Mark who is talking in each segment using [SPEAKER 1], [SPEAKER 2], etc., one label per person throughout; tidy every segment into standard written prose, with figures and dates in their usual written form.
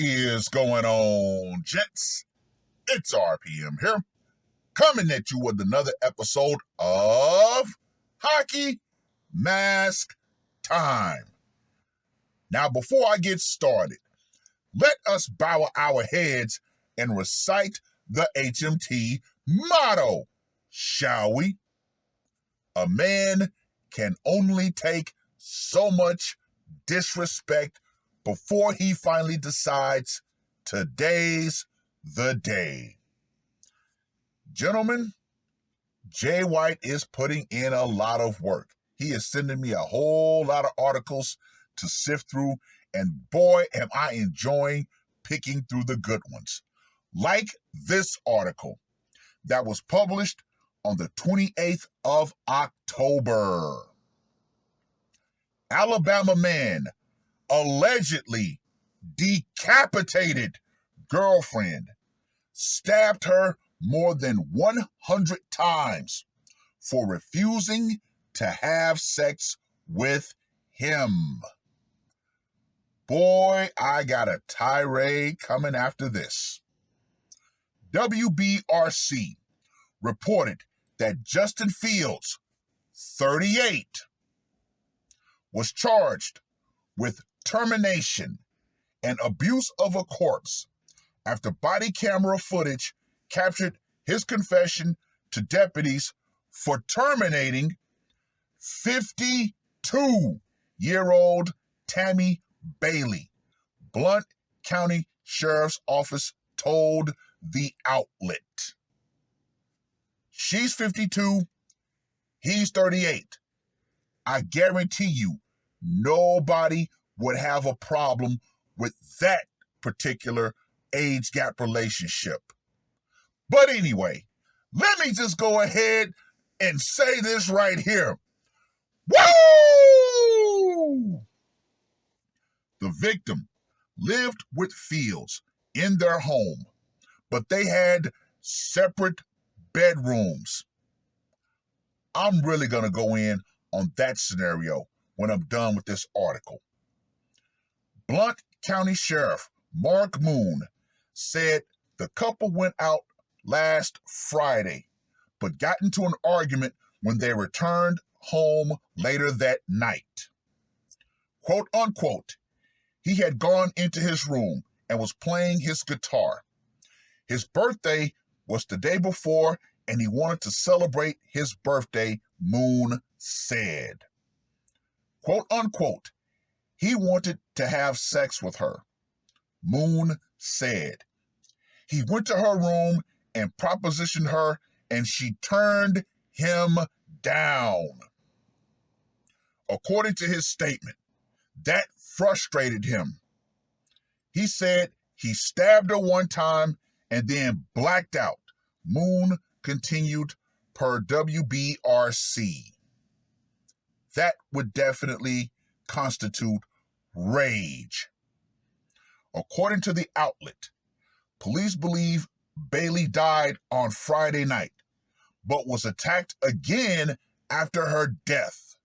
[SPEAKER 1] is going on, gents? It's R.P.M. here, coming at you with another episode of Hockey Mask Time. Now, before I get started, let us bow our heads and recite the HMT motto, shall we? A man can only take so much disrespect before he finally decides today's the day. Gentlemen, Jay White is putting in a lot of work. He is sending me a whole lot of articles to sift through, and boy, am I enjoying picking through the good ones. Like this article that was published on the 28th of October. Alabama man allegedly decapitated girlfriend, stabbed her more than 100 times for refusing to have sex with him. Boy, I got a tirade coming after this. WBRC reported that Justin Fields, 38, was charged with termination and abuse of a corpse after body camera footage captured his confession to deputies for terminating 52-year-old Tammy Bailey, Blount County Sheriff's Office told the outlet. She's 52, he's 38. I guarantee you, nobody would have a problem with that particular age gap relationship. But anyway, let me just go ahead and say this right here. Woo! The victim lived with Fields in their home, but they had separate bedrooms. I'm really going to go in on that scenario when I'm done with this article. Blount County Sheriff Mark Moon said the couple went out last Friday, but got into an argument when they returned home later that night. Quote unquote, he had gone into his room and was playing his guitar. His birthday was the day before, and he wanted to celebrate his birthday, Moon said. Quote unquote, he wanted to have sex with her, Moon said. He went to her room and propositioned her, and she turned him down. According to his statement, that frustrated him. He said he stabbed her one time and then blacked out. Moon continued per WBRC. That would definitely constitute rage. According to the outlet, police believe Bailey died on Friday night, but was attacked again after her death.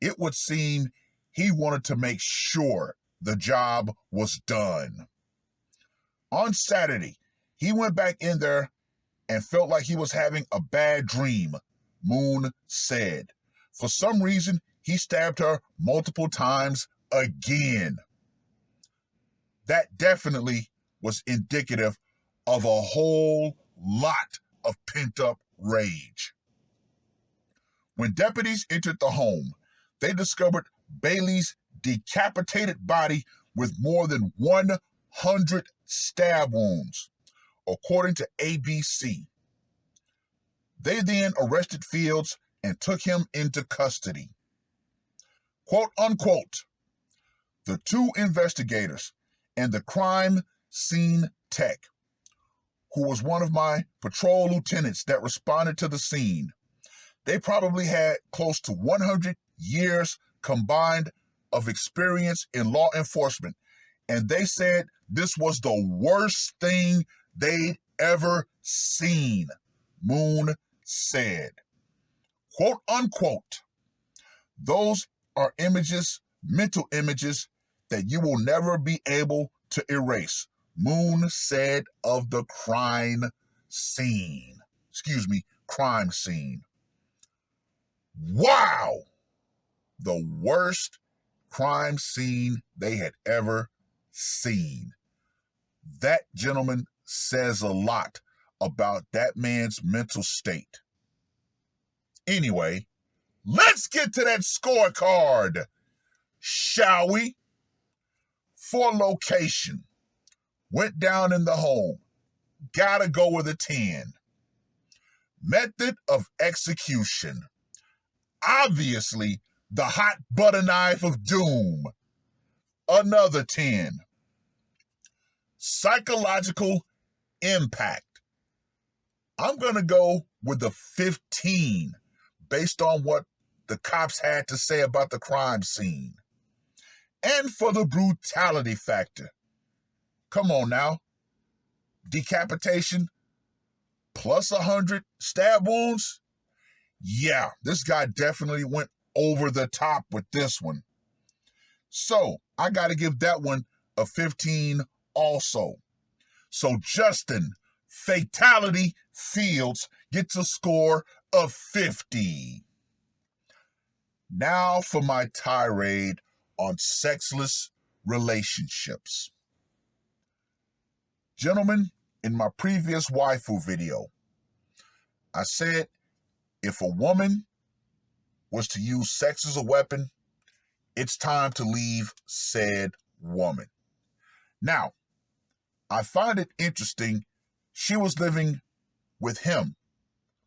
[SPEAKER 1] It would seem he wanted to make sure the job was done. On Saturday, he went back in there and felt like he was having a bad dream, Moon said. For some reason, he stabbed her multiple times again. That definitely was indicative of a whole lot of pent-up rage. When deputies entered the home, they discovered Bailey's decapitated body with more than 100 stab wounds, according to ABC. They then arrested Fields and took him into custody. Quote unquote, the two investigators and the crime scene tech, who was one of my patrol lieutenants that responded to the scene, they probably had close to 100 years combined of experience in law enforcement, and they said this was the worst thing they'd ever seen, Moon said. Quote unquote, those are images, mental images, that you will never be able to erase, Moon said of the crime scene. Crime scene. Wow! The worst crime scene they had ever seen. That, gentleman, says a lot about that man's mental state. Anyway, let's get to that scorecard, shall we? For location, went down in the home. Gotta go with a 10. Method of execution, obviously the hot butter knife of doom. Another 10. Psychological impact, I'm going to go with the 15 based on what the cops had to say about the crime scene. And for the brutality factor, come on now, decapitation plus 100 stab wounds? Yeah, this guy definitely went over the top with this one. So I got to give that one a 15 also. So Justin Fatality Fields gets a score of 50. Now for my tirade on sexless relationships. Gentlemen, in my previous waifu video, I said if a woman was to use sex as a weapon, it's time to leave said woman. Now, I find it interesting she was living with him,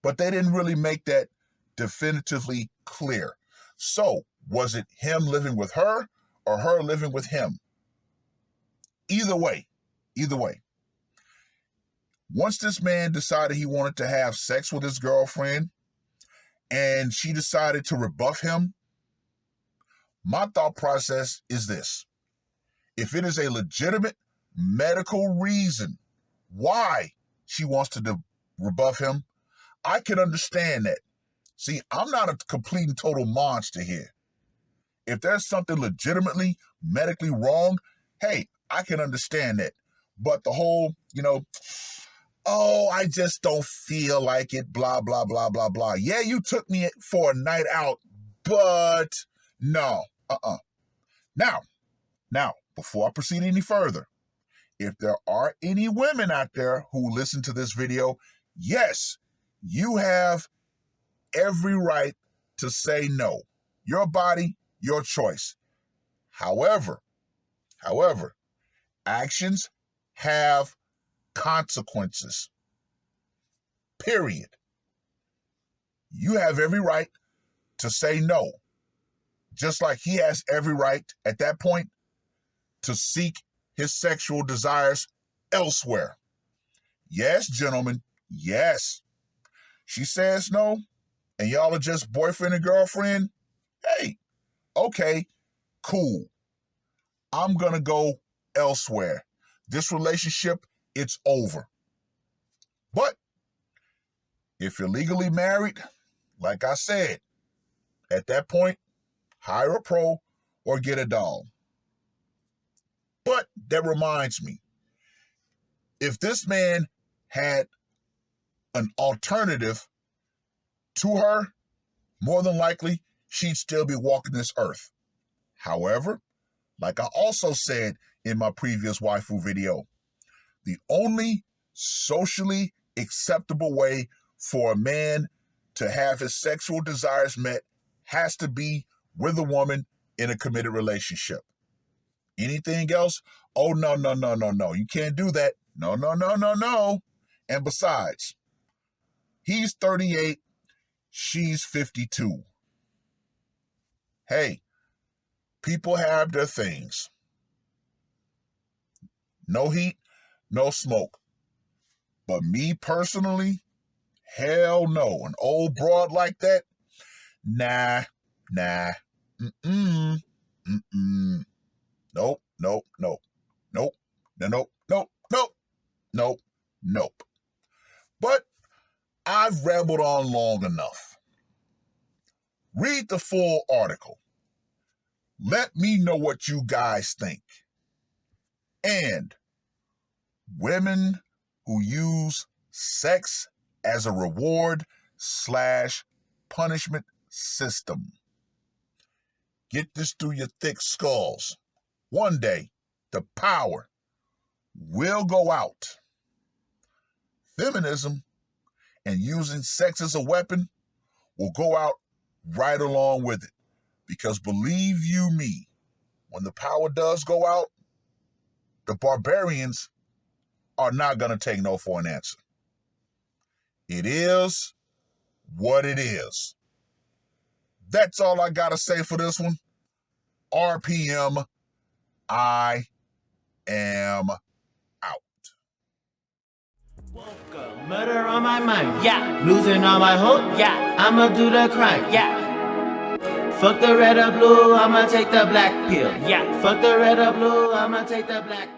[SPEAKER 1] but they didn't really make that definitively clear. So, was it him living with her or her living with him? Either way, once this man decided he wanted to have sex with his girlfriend and she decided to rebuff him, my thought process is this. If it is a legitimate medical reason why she wants to rebuff him, I can understand that. See, I'm not a complete and total monster here. If there's something legitimately medically wrong, hey, I can understand that. But the whole, oh, I just don't feel like it, blah, blah, blah, blah, blah. Yeah, you took me for a night out, but no, Now, before I proceed any further, if there are any women out there who listen to this video, yes, you have every right to say no. Your body, your choice. However, actions have consequences. Period. You have every right to say no. Just like he has every right at that point to seek his sexual desires elsewhere. Yes, gentlemen, yes. She says no, and y'all are just boyfriend and girlfriend. Hey, okay, cool. I'm gonna go elsewhere. This relationship, it's over. But if you're legally married, like I said, at that point, hire a pro or get a doll. But that reminds me, if this man had an alternative to her, more than likely, she'd still be walking this earth. However, like I also said in my previous waifu video, the only socially acceptable way for a man to have his sexual desires met has to be with a woman in a committed relationship. Anything else? Oh, no. You can't do that. No. And besides, he's 38, she's 52. Hey, people have their things. No heat, no smoke. But me personally, hell no. An old broad like that? Nah. Nope. But I've rambled on long enough. Read the full article. Let me know what you guys think. and women who use sex as a reward/punishment system. Get this through your thick skulls. One day, the power will go out. Feminism and using sex as a weapon will go out right along with it. Because believe you me, when the power does go out, the barbarians are not going to take no for an answer. It is what it is. That's all I got to say for this one. R.P.M. I am out.
[SPEAKER 2] Woke up, murder on my mind, yeah. Losing all my hope, yeah. I'ma do the crime, yeah. Fuck the red or blue, I'ma take the black pill, yeah. Fuck the red or blue, I'ma take the black pill.